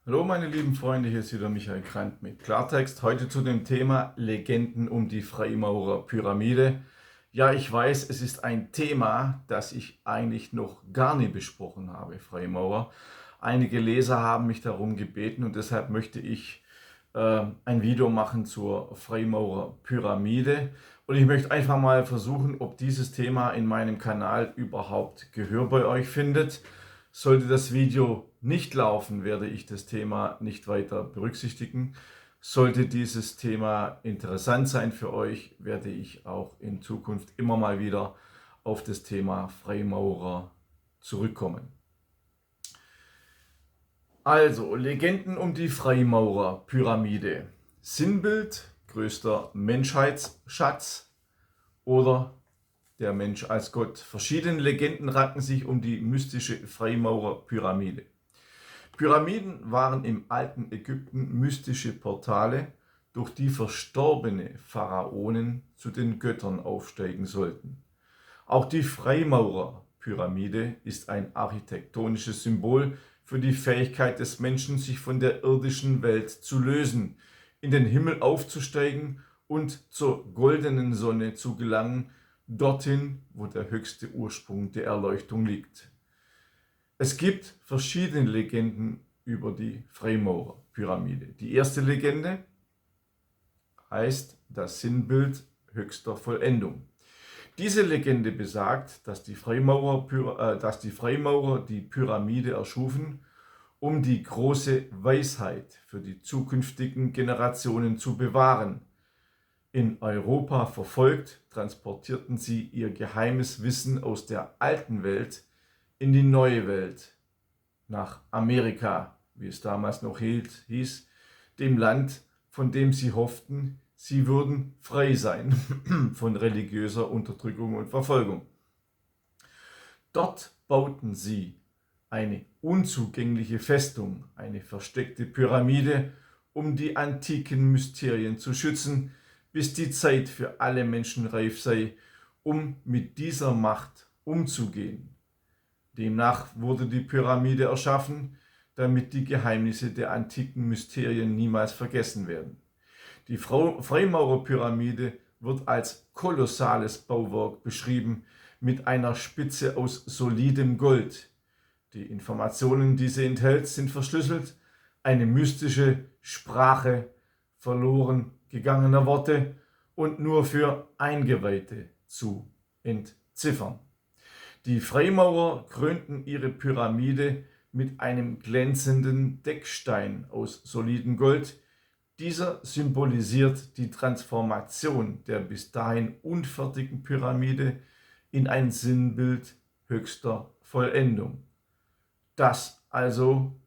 Hallo meine lieben Freunde, hier ist wieder Michael Grant mit Klartext. Heute zu dem Thema Legenden um die Freimaurerpyramide. Ja, ich weiß, es ist ein Thema, das ich eigentlich noch gar nie besprochen habe, Freimaurer. Einige Leser haben mich darum gebeten und deshalb möchte ich ein Video machen zur Freimaurerpyramide. Und ich möchte einfach mal versuchen, ob dieses Thema in meinem Kanal überhaupt Gehör bei euch findet. Sollte das Video nicht laufen, werde ich das Thema nicht weiter berücksichtigen. Sollte dieses Thema interessant sein für euch, werde ich auch in Zukunft immer mal wieder auf das Thema Freimaurer zurückkommen. Also, Legenden um die Freimaurerpyramide. Sinnbild, größter Menschheitsschatz oder der Mensch als Gott. Verschiedene Legenden ranken sich um die mystische Freimaurerpyramide. Pyramiden waren im alten Ägypten mystische Portale, durch die verstorbene Pharaonen zu den Göttern aufsteigen sollten. Auch die Freimaurerpyramide ist ein architektonisches Symbol für die Fähigkeit des Menschen, sich von der irdischen Welt zu lösen, in den Himmel aufzusteigen und zur goldenen Sonne zu gelangen, dorthin, wo der höchste Ursprung der Erleuchtung liegt. Es gibt verschiedene Legenden über die Freimaurerpyramide. Die erste Legende heißt das Sinnbild höchster Vollendung. Diese Legende besagt, dass die Freimaurer die Pyramide erschufen, um die große Weisheit für die zukünftigen Generationen zu bewahren. In Europa verfolgt, transportierten sie ihr geheimes Wissen aus der alten Welt in die neue Welt, nach Amerika, wie es damals noch hieß, dem Land, von dem sie hofften, sie würden frei sein von religiöser Unterdrückung und Verfolgung. Dort bauten sie eine unzugängliche Festung, eine versteckte Pyramide, um die antiken Mysterien zu schützen, bis die Zeit für alle Menschen reif sei, um mit dieser Macht umzugehen. Demnach wurde die Pyramide erschaffen, damit die Geheimnisse der antiken Mysterien niemals vergessen werden. Die Freimaurerpyramide wird als kolossales Bauwerk beschrieben, mit einer Spitze aus solidem Gold. Die Informationen, die sie enthält, sind verschlüsselt, eine mystische Sprache verloren gegangener Worte und nur für Eingeweihte zu entziffern. Die Freimaurer krönten ihre Pyramide mit einem glänzenden Deckstein aus solidem Gold. Dieser symbolisiert die Transformation der bis dahin unfertigen Pyramide in ein Sinnbild höchster Vollendung. Das also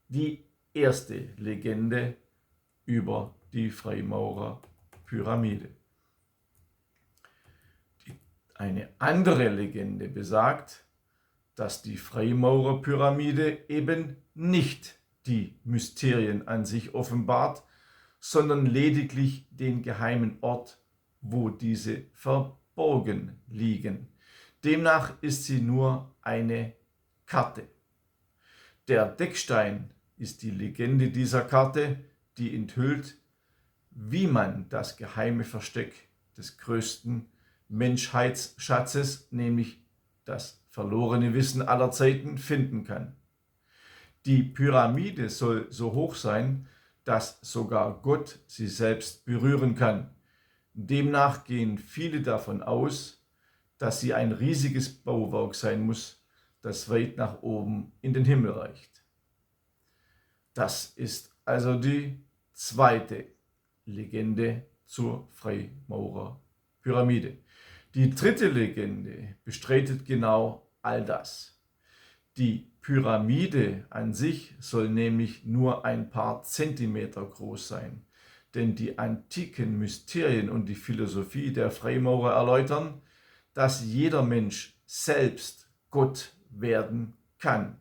die erste Legende über die Freimaurerpyramide. Eine andere Legende besagt, dass die Freimaurerpyramide eben nicht die Mysterien an sich offenbart, sondern lediglich den geheimen Ort, wo diese verborgen liegen. Demnach ist sie nur eine Karte. Der Deckstein ist die Legende dieser Karte, die enthüllt, wie man das geheime Versteck des größten Menschheitsschatzes, nämlich das verlorene Wissen aller Zeiten, finden kann. Die Pyramide soll so hoch sein, dass sogar Gott sie selbst berühren kann. Demnach gehen viele davon aus, dass sie ein riesiges Bauwerk sein muss, das weit nach oben in den Himmel reicht. Das ist also die zweite Legende zur Freimaurerpyramide. Die dritte Legende bestreitet genau all das. Die Pyramide an sich soll nämlich nur ein paar Zentimeter groß sein, denn die antiken Mysterien und die Philosophie der Freimaurer erläutern, dass jeder Mensch selbst Gott werden kann.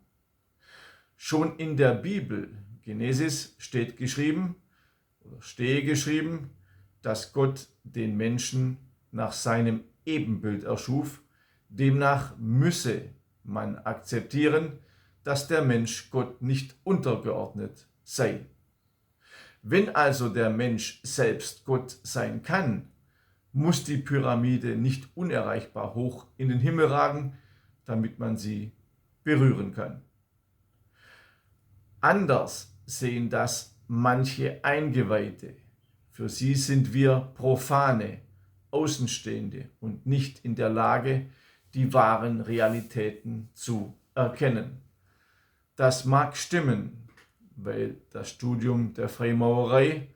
Schon in der Bibel, Genesis, stehe geschrieben, dass Gott den Menschen nach seinem Ebenbild erschuf. Demnach müsse man akzeptieren, dass der Mensch Gott nicht untergeordnet sei. Wenn also der Mensch selbst Gott sein kann, muss die Pyramide nicht unerreichbar hoch in den Himmel ragen, damit man sie berühren kann. Anders sehen das manche Eingeweihte. Für sie sind wir Profane, Außenstehende und nicht in der Lage, die wahren Realitäten zu erkennen. Das mag stimmen, weil das Studium der Freimaurerei,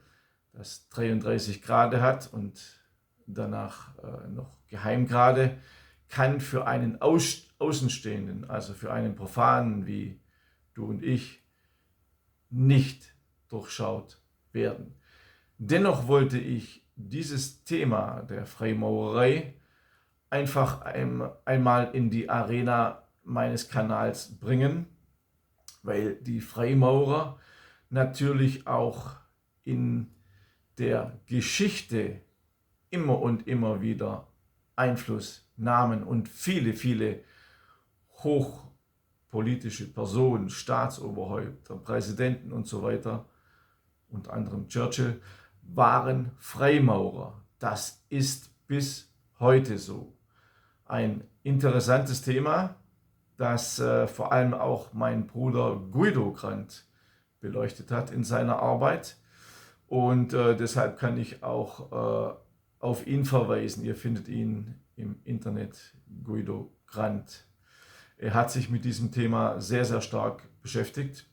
das 33 Grade hat und danach noch Geheimgrade, kann für einen Außenstehenden, also für einen Profanen wie du und ich, nicht durchschaut werden. Dennoch wollte ich dieses Thema der Freimaurerei einfach einmal in die Arena meines Kanals bringen, weil die Freimaurer natürlich auch in der Geschichte immer und immer wieder Einfluss nahmen und viele, viele hochpolitische Personen, Staatsoberhäupter, Präsidenten und so weiter, unter anderem Churchill, waren Freimaurer. Das ist bis heute so. Ein interessantes Thema, das vor allem auch mein Bruder Guido Grant beleuchtet hat in seiner Arbeit. Und deshalb kann ich auch auf ihn verweisen. Ihr findet ihn im Internet, Guido Grant. Er hat sich mit diesem Thema sehr, sehr stark beschäftigt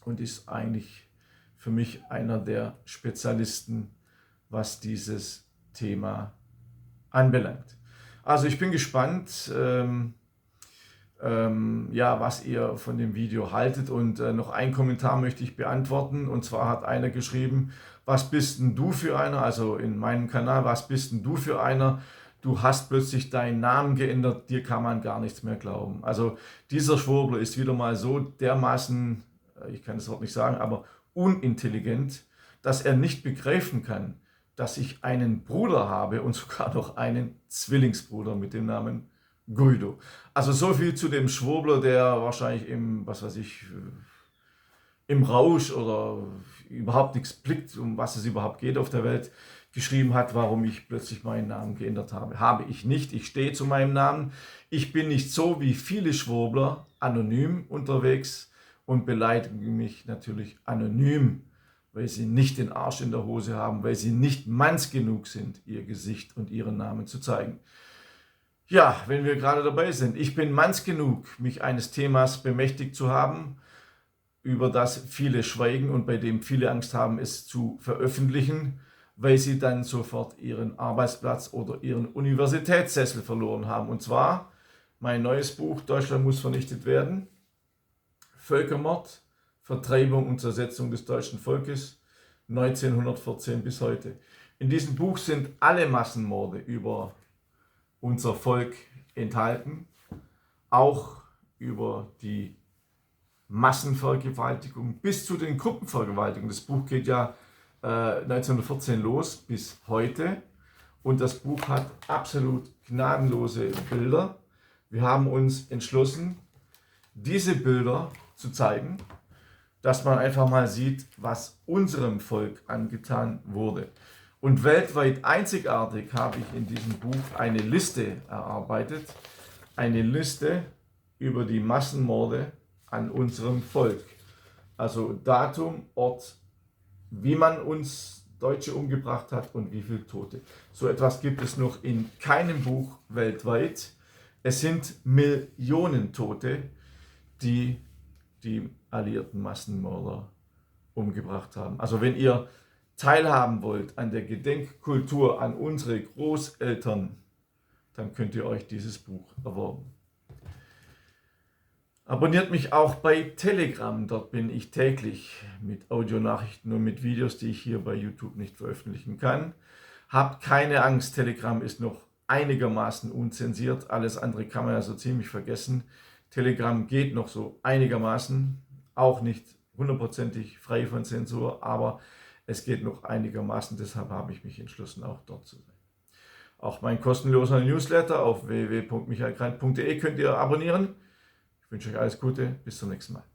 und ist eigentlich für mich einer der Spezialisten, was dieses Thema anbelangt. Also ich bin gespannt, was ihr von dem Video haltet, und noch einen Kommentar möchte ich beantworten, und zwar hat einer geschrieben: Was bist denn du für einer? Also in meinem Kanal: Was bist denn du für einer? Du hast plötzlich deinen Namen geändert, dir kann man gar nichts mehr glauben. Also dieser Schwurbler ist wieder mal so dermaßen, ich kann das Wort nicht sagen, aber unintelligent, dass er nicht begreifen kann, dass ich einen Bruder habe und sogar noch einen Zwillingsbruder mit dem Namen Guido. Also so viel zu dem Schwurbler, der wahrscheinlich im Rausch oder überhaupt nichts blickt, um was es überhaupt geht auf der Welt, geschrieben hat, warum ich plötzlich meinen Namen geändert habe. Habe ich nicht. Ich stehe zu meinem Namen. Ich bin nicht so wie viele Schwurbler anonym unterwegs und beleidigen mich natürlich anonym, weil sie nicht den Arsch in der Hose haben, weil sie nicht manns genug sind, ihr Gesicht und ihren Namen zu zeigen. Ja, wenn wir gerade dabei sind, ich bin manns genug, mich eines Themas bemächtigt zu haben, über das viele schweigen und bei dem viele Angst haben, es zu veröffentlichen, weil sie dann sofort ihren Arbeitsplatz oder ihren Universitätssessel verloren haben. Und zwar mein neues Buch Deutschland muss vernichtet werden. Völkermord, Vertreibung und Zersetzung des deutschen Volkes 1914 bis heute. In diesem Buch sind alle Massenmorde über unser Volk enthalten, auch über die Massenvergewaltigung bis zu den Gruppenvergewaltigungen. Das Buch geht ja 1914 los bis heute, und das Buch hat absolut gnadenlose Bilder. Wir haben uns entschlossen, diese Bilder zu zeigen, dass man einfach mal sieht, was unserem Volk angetan wurde. Und weltweit einzigartig habe ich in diesem Buch eine Liste erarbeitet, eine Liste über die Massenmorde an unserem Volk. Also Datum, Ort, wie man uns Deutsche umgebracht hat und wie viele Tote. So etwas gibt es noch in keinem Buch weltweit. Es sind Millionen Tote, die die alliierten Massenmörder umgebracht haben. Also wenn ihr teilhaben wollt an der Gedenkkultur an unsere Großeltern, dann könnt ihr euch dieses Buch erwerben. Abonniert mich auch bei Telegram, dort bin ich täglich mit Audionachrichten und mit Videos, die ich hier bei YouTube nicht veröffentlichen kann. Habt keine Angst, Telegram ist noch einigermaßen unzensiert, alles andere kann man ja so ziemlich vergessen. Telegram geht noch so einigermaßen, auch nicht hundertprozentig frei von Zensur, aber es geht noch einigermaßen, deshalb habe ich mich entschlossen, auch dort zu sein. Auch mein kostenloser Newsletter auf www.michaelgrant.de könnt ihr abonnieren. Ich wünsche euch alles Gute, bis zum nächsten Mal.